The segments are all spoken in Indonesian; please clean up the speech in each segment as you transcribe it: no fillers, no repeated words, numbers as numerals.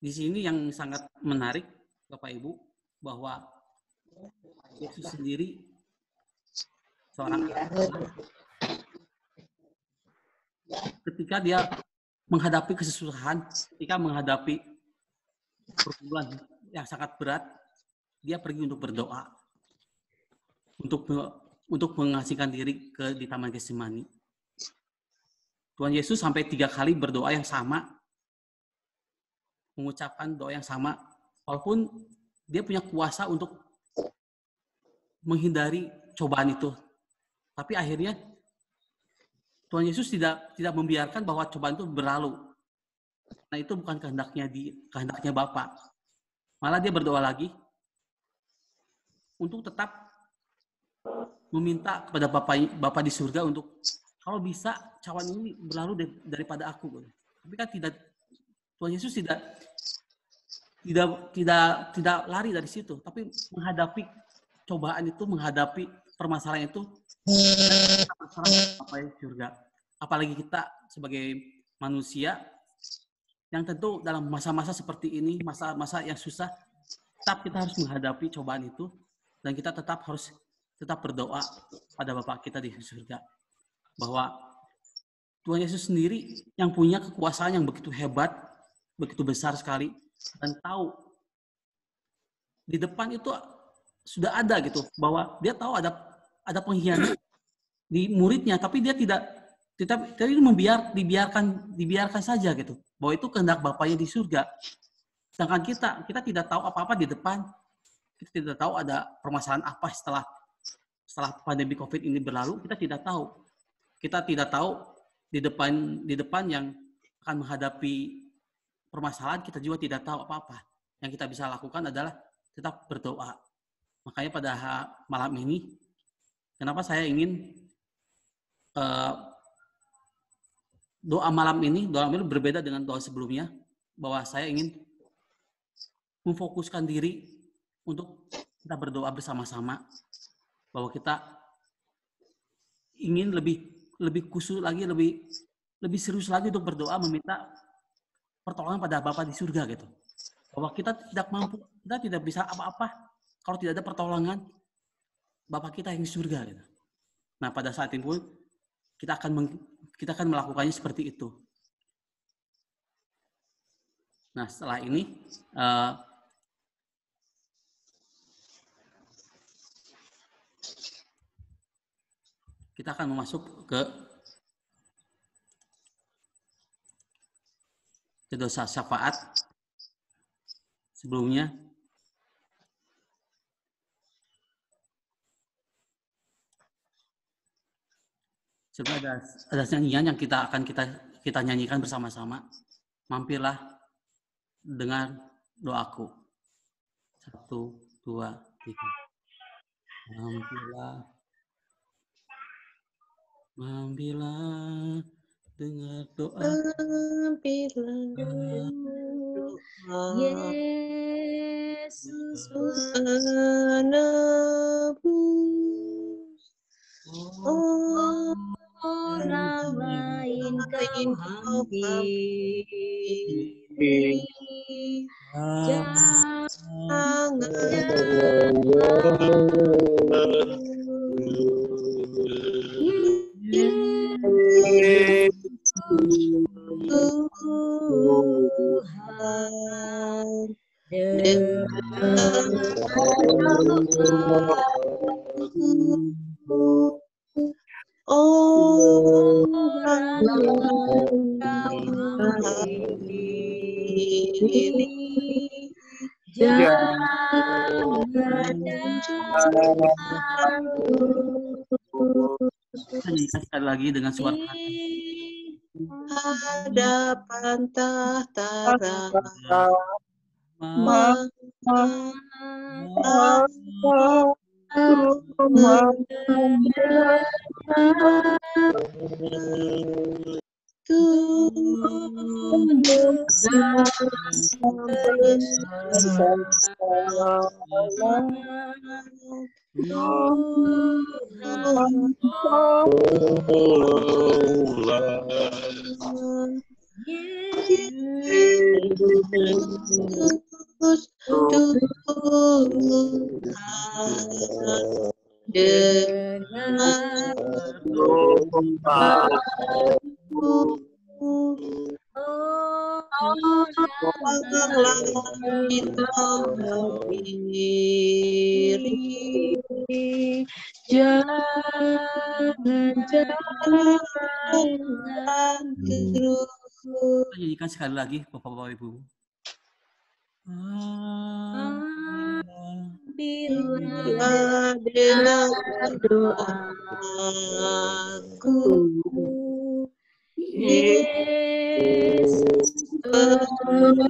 Di sini yang sangat menarik, Bapak Ibu, bahwa Yesus sendiri seorang ketika dia menghadapi kesusahan, ketika menghadapi pergumulan yang sangat berat, dia pergi untuk berdoa, untuk mengasihkan diri di Taman Getsemani. Tuhan Yesus sampai 3 kali berdoa yang sama, mengucapkan doa yang sama, walaupun dia punya kuasa untuk menghindari cobaan itu. Tapi akhirnya Tuhan Yesus tidak membiarkan bahwa cobaan itu berlalu. Nah, itu bukan kehendaknya Bapa. Malah dia berdoa lagi untuk tetap meminta kepada Bapa di surga untuk kalau bisa cawan ini berlalu daripada aku. Tapi kan Tuhan Yesus tidak lari dari situ, tapi menghadapi cobaan itu, menghadapi permasalahan itu sampai surga. Apalagi kita sebagai manusia yang tentu dalam masa-masa seperti ini, masa-masa yang susah, tetap kita harus menghadapi cobaan itu, dan kita harus tetap berdoa pada Bapa kita di surga, bahwa Tuhan Yesus sendiri yang punya kekuasaan yang begitu hebat, begitu besar sekali, dan tahu di depan itu sudah ada gitu, bahwa dia tahu ada pengkhianat di muridnya, tapi dia tidak dibiarkan saja gitu, bahwa itu kehendak Bapaknya di surga. Sedangkan kita tidak tahu apa-apa di depan, kita tidak tahu ada permasalahan apa setelah pandemi COVID ini berlalu, kita tidak tahu di depan yang akan menghadapi permasalahan, kita juga tidak tahu apa-apa. Yang kita bisa lakukan adalah tetap berdoa. Makanya pada malam ini, kenapa saya ingin doa malam ini berbeda dengan doa sebelumnya, bahwa saya ingin memfokuskan diri untuk kita berdoa bersama-sama, bahwa kita ingin lebih khusus lagi, lebih serius lagi untuk berdoa, meminta pertolongan pada Bapa di surga gitu. Bahwa kita tidak mampu, kita tidak bisa apa-apa kalau tidak ada pertolongan Bapa kita yang di surga gitu. Nah, pada saat itu pun kita akan melakukannya seperti itu. Nah, setelah ini kita akan masuk ke dosa syafaat. Sebelumnya ada nyanyian yang kita nyanyikan bersama-sama. Mampirlah dengan doaku. 1, 2, 3. Mampirlah dengar doa. Mampirlah Yesus menebus orang lain kau hampiri. Jangan sekali lagi dengan suara hadapan tahta Terus Tuhan dengar diri, jangan terus. Kita nyanyikan sekali lagi, Bapak-Bapak Ibu. Bila dengar doaku, Yesus penebus.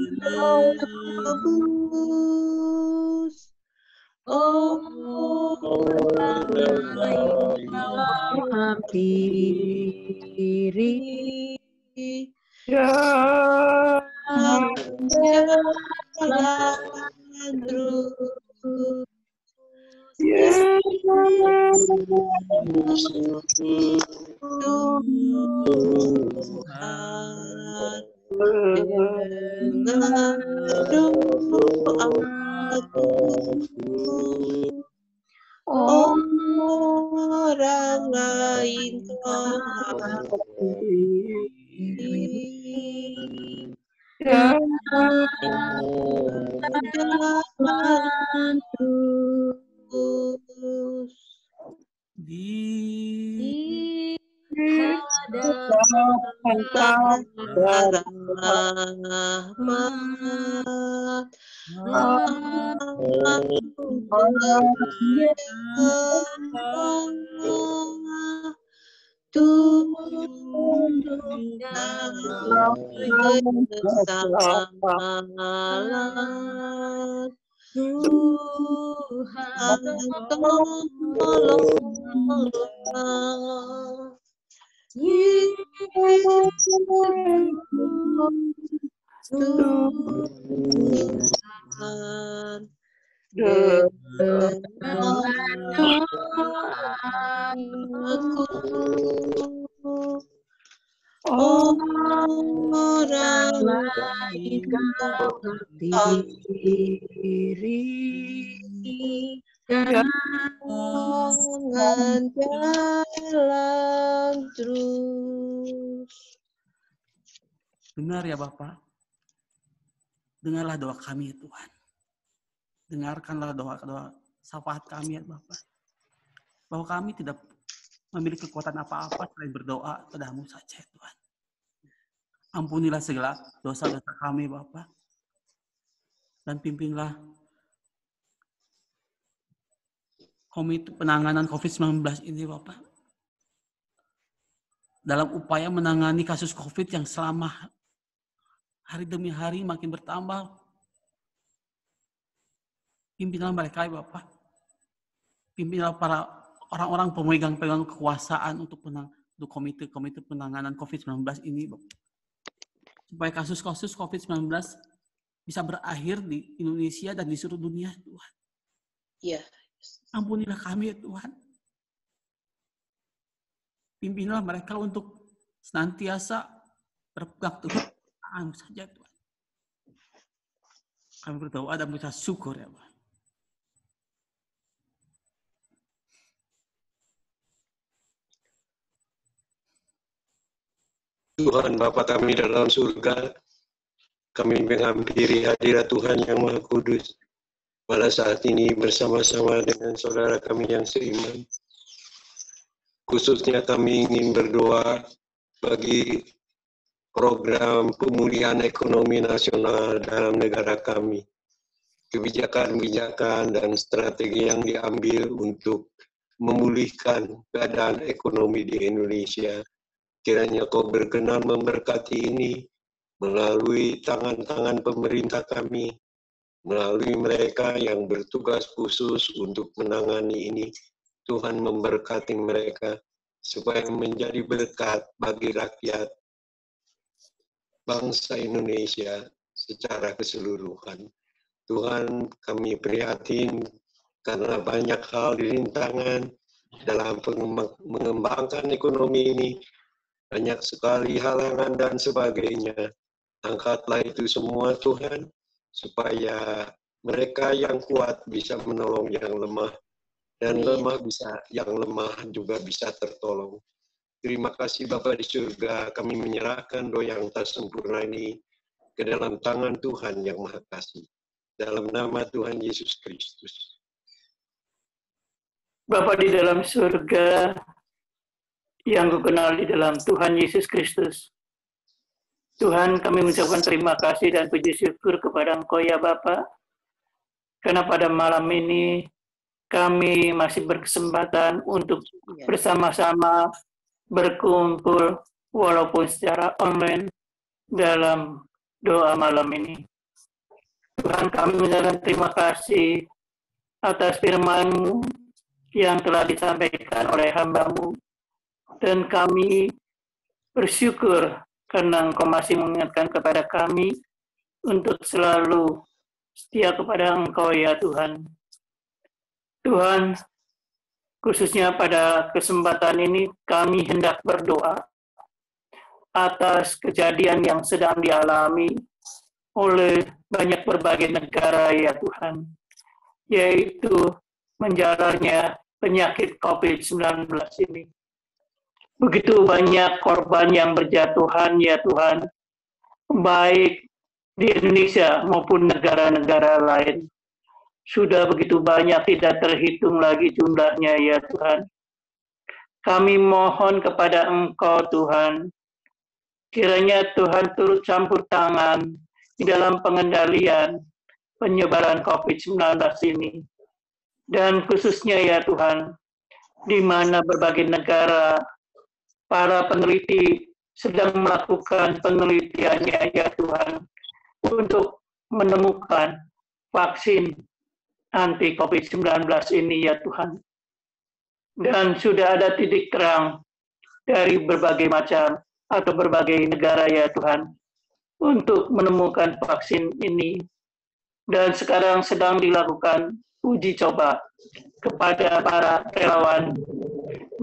Orang lain hampiri, jangan terus. Dengar doaku, orang lain jangan terus. Di hadapan rahmat, Tuhan tolonglah. Tuhan dengar doaku, orang lain diri, jangan jalan terus. Dengar ya Bapak. Dengarlah doa kami ya Tuhan. Dengarkanlah doa-doa syafaat kami ya Bapak. Bahwa kami tidak memiliki kekuatan apa-apa selain berdoa padamu saja ya Tuhan. Ampunilah segala dosa-dosa kami Bapak. Dan pimpinlah komite penanganan COVID-19 ini Bapak. Dalam upaya menangani kasus COVID yang selama hari demi hari makin bertambah. Pimpinlah mereka ya Bapak. Pimpinlah para orang-orang pemegang kekuasaan untuk komite penanganan COVID-19 ini Bapak. Supaya kasus-kasus COVID-19 bisa berakhir di Indonesia dan di seluruh dunia Tuhan. Ya. Ampunilah kami ya Tuhan. Pimpinlah mereka untuk senantiasa berpegang teguh saja Tuhan. Kami berdoa dan mengucap syukur ya Pak. Tuhan Bapa kami dalam surga, kami menghampiri hadirat Tuhan yang Maha Kudus pada saat ini bersama-sama dengan saudara kami yang seiman. Khususnya kami ingin berdoa bagi program pemulihan ekonomi nasional dalam negara kami. Kebijakan-kebijakan dan strategi yang diambil untuk memulihkan keadaan ekonomi di Indonesia. Kiranya Kau berkenan memberkati ini melalui tangan-tangan pemerintah kami, melalui mereka yang bertugas khusus untuk menangani ini. Tuhan memberkati mereka supaya menjadi berkat bagi rakyat bangsa Indonesia secara keseluruhan. Tuhan, kami prihatin karena banyak hal rintangan dalam mengembangkan ekonomi ini. Banyak sekali halangan dan sebagainya. Angkatlah itu semua Tuhan, supaya mereka yang kuat bisa menolong yang lemah, dan yang lemah juga bisa tertolong. Terima kasih Bapa di surga, kami menyerahkan doa yang tak sempurna ini ke dalam tangan Tuhan yang Maha Kasih. Dalam nama Tuhan Yesus Kristus. Bapa di dalam surga, yang kukenal di dalam Tuhan Yesus Kristus. Tuhan, kami mengucapkan terima kasih dan puji syukur kepada Engkau ya Bapa, karena pada malam ini kami masih berkesempatan untuk bersama-sama berkumpul walaupun secara online dalam doa malam ini. Tuhan, kami mengucapkan terima kasih atas firman-Mu yang telah disampaikan oleh hamba-Mu, dan kami bersyukur karena Engkau masih mengingatkan kepada kami untuk selalu setia kepada Engkau ya Tuhan. Tuhan, khususnya pada kesempatan ini kami hendak berdoa atas kejadian yang sedang dialami oleh banyak berbagai negara ya Tuhan, yaitu menjalarnya penyakit COVID-19 ini. Begitu banyak korban yang berjatuhan ya Tuhan, baik di Indonesia maupun negara-negara lain. Sudah begitu banyak, tidak terhitung lagi jumlahnya ya Tuhan. Kami mohon kepada Engkau Tuhan, kiranya Tuhan turut campur tangan di dalam pengendalian penyebaran COVID-19 ini. Dan khususnya ya Tuhan, di mana berbagai negara, para peneliti sedang melakukan penelitiannya ya Tuhan, untuk menemukan vaksin anti COVID-19 ini ya Tuhan. Dan sudah ada titik terang dari berbagai macam atau berbagai negara ya Tuhan, untuk menemukan vaksin ini. Dan sekarang sedang dilakukan uji coba kepada para relawan,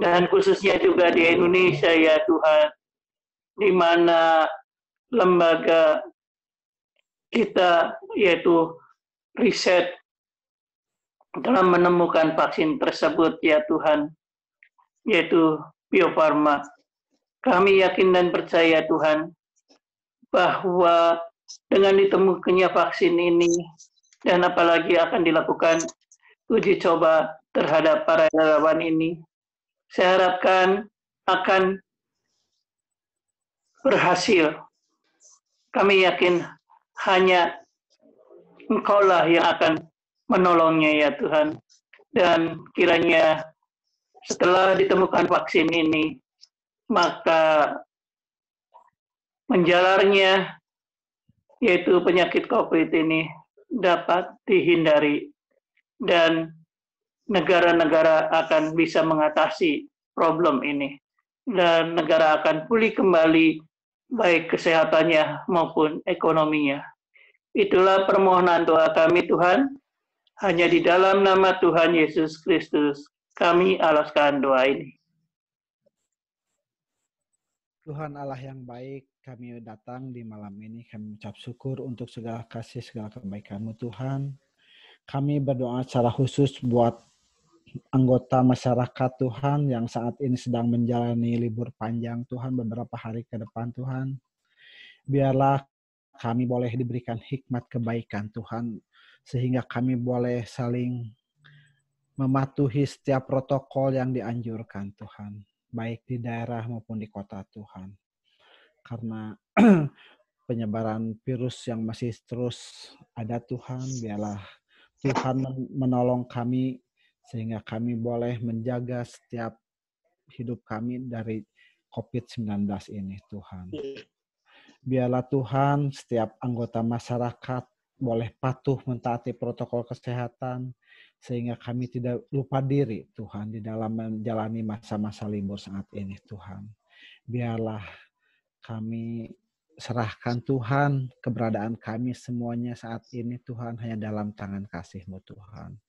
dan khususnya juga di Indonesia ya Tuhan, di mana lembaga kita yaitu riset telah menemukan vaksin tersebut ya Tuhan, yaitu Bio Farma. Kami yakin dan percaya Tuhan, bahwa dengan ditemukannya vaksin ini, dan apalagi akan dilakukan uji coba terhadap para relawan ini, saya harapkan akan berhasil. Kami yakin hanya Engkaulah yang akan menolongnya ya Tuhan. Dan kiranya setelah ditemukan vaksin ini, maka menjalarnya yaitu penyakit COVID ini dapat dihindari, dan negara-negara akan bisa mengatasi problem ini, dan negara akan pulih kembali baik kesehatannya maupun ekonominya. Itulah permohonan doa kami Tuhan, hanya di dalam nama Tuhan Yesus Kristus kami alaskan doa ini. Tuhan Allah yang baik, kami datang di malam ini, kami mengucap syukur untuk segala kasih, segala kebaikan-Mu Tuhan. Kami berdoa secara khusus buat anggota masyarakat Tuhan yang saat ini sedang menjalani libur panjang Tuhan beberapa hari ke depan Tuhan. Biarlah kami boleh diberikan hikmat kebaikan Tuhan, sehingga kami boleh saling mematuhi setiap protokol yang dianjurkan Tuhan, baik di daerah maupun di kota Tuhan. Karena penyebaran virus yang masih terus ada Tuhan, biarlah Tuhan menolong kami sehingga kami boleh menjaga setiap hidup kami dari COVID-19 ini Tuhan. Biarlah Tuhan setiap anggota masyarakat boleh patuh mentaati protokol kesehatan, sehingga kami tidak lupa diri Tuhan di dalam menjalani masa-masa libur saat ini Tuhan. Biarlah kami serahkan Tuhan keberadaan kami semuanya saat ini Tuhan hanya dalam tangan kasih-Mu Tuhan.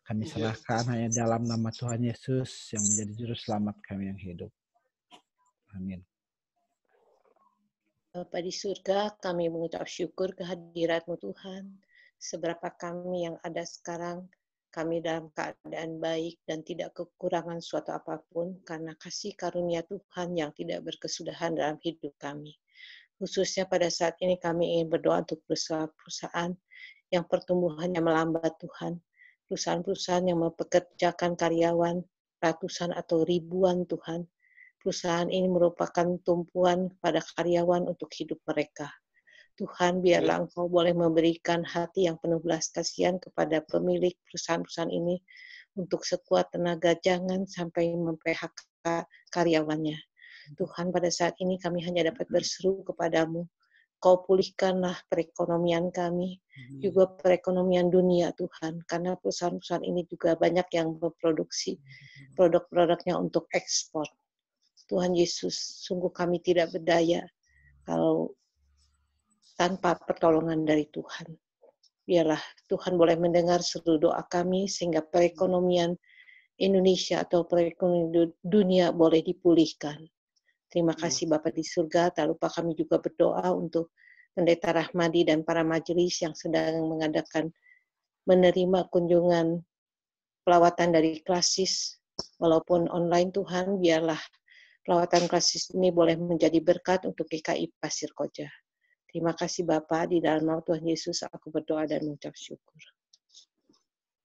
Kami serahkan hanya dalam nama Tuhan Yesus yang menjadi juru selamat kami yang hidup. Amin. Bapa di surga, kami mengucap syukur kehadirat-Mu Tuhan. Seberapa kami yang ada sekarang, kami dalam keadaan baik dan tidak kekurangan suatu apapun karena kasih karunia Tuhan yang tidak berkesudahan dalam hidup kami. Khususnya pada saat ini kami ingin berdoa untuk perusahaan yang pertumbuhannya melambat Tuhan. Perusahaan-perusahaan yang mempekerjakan karyawan ratusan atau ribuan Tuhan. Perusahaan ini merupakan tumpuan pada karyawan untuk hidup mereka. Tuhan, biarlah Engkau boleh memberikan hati yang penuh belas kasihan kepada pemilik perusahaan-perusahaan ini untuk sekuat tenaga, jangan sampai mem-PHK karyawannya. Tuhan, pada saat ini kami hanya dapat berseru kepadamu. Kau pulihkanlah perekonomian kami, juga perekonomian dunia Tuhan, karena perusahaan-perusahaan ini juga banyak yang memproduksi produk-produknya untuk ekspor. Tuhan Yesus, sungguh kami tidak berdaya kalau tanpa pertolongan dari Tuhan. Biarlah Tuhan boleh mendengar seluruh doa kami sehingga perekonomian Indonesia atau perekonomian dunia boleh dipulihkan. Terima kasih Bapa di surga. Tak lupa kami juga berdoa untuk Pendeta Rahmadi dan para majelis yang sedang menerima kunjungan pelawatan dari klasis walaupun online. Tuhan, biarlah pelawatan klasis ini boleh menjadi berkat untuk GKI Pasir Koja. Terima kasih Bapa, di dalam nama Tuhan Yesus aku berdoa dan mengucap syukur.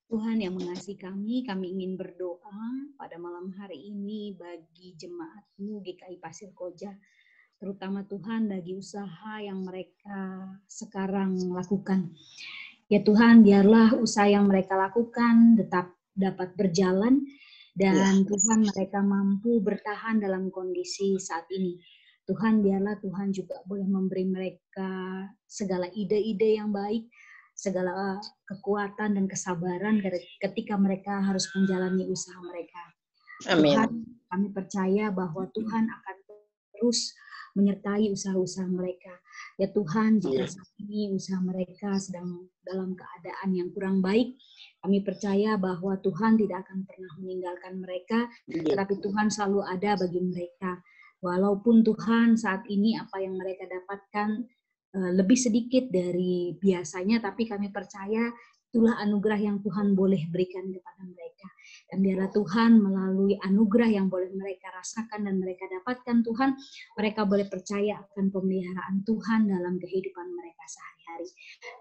Tuhan yang mengasihi kami ingin berdoa pada malam hari ini bagi jemaat-Mu GKI Pasir Koja. Terutama Tuhan bagi usaha yang mereka sekarang lakukan. Ya Tuhan, biarlah usaha yang mereka lakukan tetap dapat berjalan. Dan Tuhan, mereka mampu bertahan dalam kondisi saat ini. Tuhan, biarlah Tuhan juga boleh memberi mereka segala ide-ide yang baik, segala kekuatan dan kesabaran ketika mereka harus menjalani usaha mereka. Amin. Tuhan, kami percaya bahwa Tuhan akan terus menyertai usaha-usaha mereka. Ya Tuhan, jika saat ini usaha mereka sedang dalam keadaan yang kurang baik, kami percaya bahwa Tuhan tidak akan pernah meninggalkan mereka, tetapi Tuhan selalu ada bagi mereka. Walaupun Tuhan saat ini apa yang mereka dapatkan lebih sedikit dari biasanya, tapi kami percaya itulah anugerah yang Tuhan boleh berikan kepada mereka. Dan biarlah Tuhan melalui anugerah yang boleh mereka rasakan dan mereka dapatkan, Tuhan, mereka boleh percaya akan pemeliharaan Tuhan dalam kehidupan mereka sehari-hari.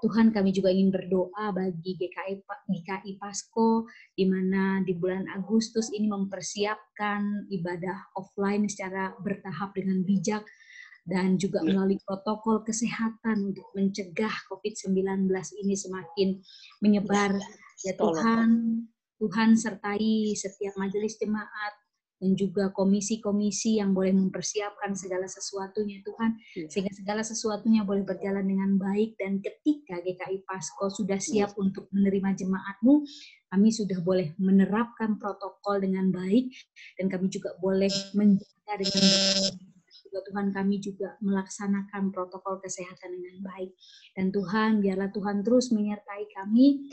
Tuhan, kami juga ingin berdoa bagi GKI Pasko, di mana di bulan Agustus ini mempersiapkan ibadah offline secara bertahap dengan bijak, dan juga melalui protokol kesehatan untuk mencegah COVID-19 ini semakin menyebar. Ya Tuhan sertai setiap majelis jemaat dan juga komisi-komisi yang boleh mempersiapkan segala sesuatunya Tuhan, sehingga segala sesuatunya boleh berjalan dengan baik. Dan ketika GKI Pasko sudah siap untuk menerima jemaat-Mu, kami sudah boleh menerapkan protokol dengan baik, dan kami juga boleh menjaga dengan baik. Tuhan, kami juga melaksanakan protokol kesehatan dengan baik. Dan Tuhan, biarlah Tuhan terus menyertai kami,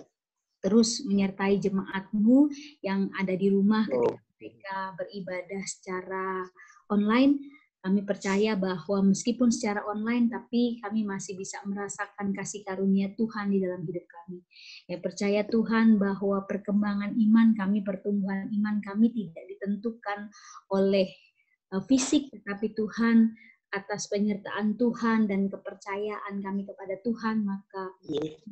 terus menyertai jemaat-Mu yang ada di rumah ketika mereka beribadah secara online. Kami percaya bahwa meskipun secara online, tapi kami masih bisa merasakan kasih karunia Tuhan di dalam hidup kami. Ya, percaya Tuhan bahwa perkembangan iman kami, pertumbuhan iman kami tidak ditentukan oleh fisik, tetapi Tuhan, atas penyertaan Tuhan dan kepercayaan kami kepada Tuhan, maka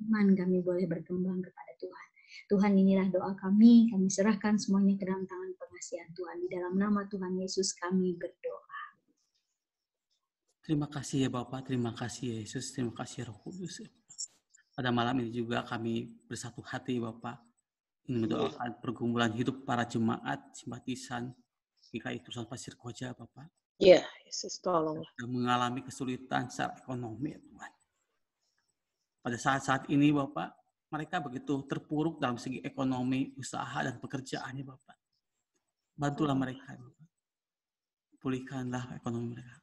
iman kami boleh berkembang kepada Tuhan. Tuhan, inilah doa kami serahkan semuanya ke dalam tangan pengasihan Tuhan. Di dalam nama Tuhan Yesus kami berdoa. Terima kasih ya Bapak, terima kasih Yesus, terima kasih Roh Kudus. Pada malam ini juga kami bersatu hati Bapak, ingin mendoakan pergumulan hidup para jemaat, simpatisan GKI Pasir Koja, Bapak. Ya, Yesus tolonglah. Yang mengalami kesulitan secara ekonomi, Tuhan. Pada saat-saat ini, Bapak, mereka begitu terpuruk dalam segi ekonomi, usaha, dan pekerjaannya, Bapak. Bantulah mereka, Bapak. Pulihkanlah ekonomi mereka.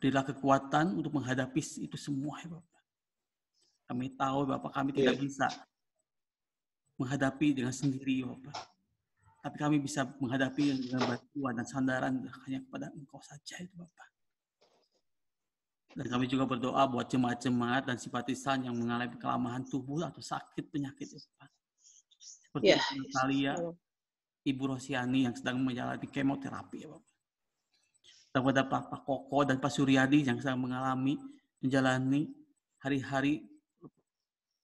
Berilah kekuatan untuk menghadapi itu semua, ya Bapak. Kami tahu, Bapak, kami tidak bisa menghadapi dengan sendiri, Bapak. Tapi kami bisa menghadapi dengan bantuan dan sandaran hanya kepada Engkau saja itu Bapak. Dan kami juga berdoa buat jemaat-jemaat dan simpatisan yang mengalami kelemahan tubuh atau sakit penyakit, Bapak. Seperti Ya, Ibu Natalia, Ibu Rosiani yang sedang menjalani kemoterapi, ya Bapak. Dan kepada Pak Koko dan Pak Suryadi yang sedang menjalani hari-hari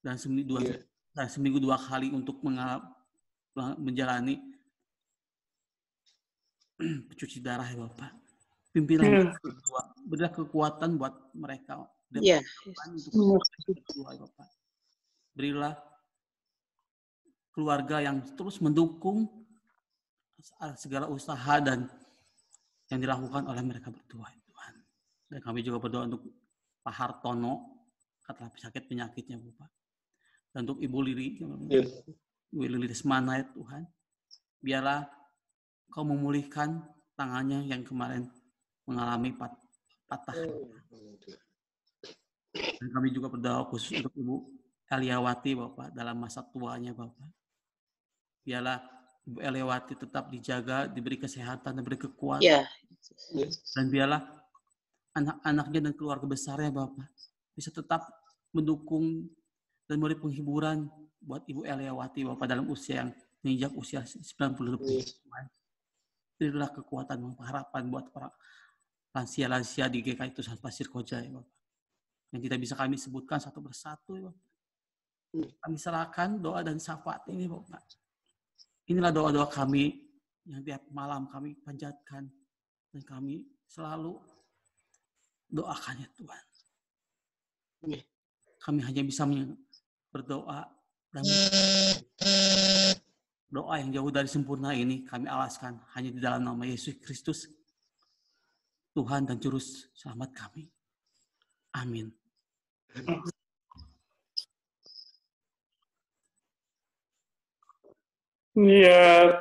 dan seminggu 2 kali untuk menjalani pencuci darah, ya Bapak. Pimpinlah mereka berdua, berilah kekuatan buat mereka. Ya. Untuk berdua, ya Bapak. Berilah keluarga yang terus mendukung segala usaha dan yang dilakukan oleh mereka berdua, Tuhan. Dan kami juga berdoa untuk Pak Hartono karena sakit penyakitnya, Bapak. Dan untuk Ibu Lili, Ibu Lili Desmana, ya Tuhan. Biarlah Kau memulihkan tangannya yang kemarin mengalami patah. Dan kami juga berdoa khusus untuk Ibu Eliawati, Bapak, dalam masa tuanya, Bapak. Biarlah Ibu Eliawati tetap dijaga, diberi kesehatan, diberi kekuatan. Ya. Dan biarlah anak-anaknya dan keluarga besarnya, Bapak, bisa tetap mendukung dan memberi penghiburan buat Ibu Eliawati, Bapak, dalam usia yang menginjak usia 90 lebih. Berilah kekuatan dan harapan buat para lansia-lansia di GKI Tusan Pasir Koja, ya Bapak. Yang tidak bisa kami sebutkan satu persatu, ya Bapak. Kami serahkan doa dan syafaat ini, Bapak. Inilah doa-doa kami yang tiap malam kami panjatkan dan kami selalu doakan, ya Tuhan. Kami hanya bisa berdoa dan doa yang jauh dari sempurna ini kami alaskan hanya di dalam nama Yesus Kristus, Tuhan dan Juru Selamat kami. Amin. Ya,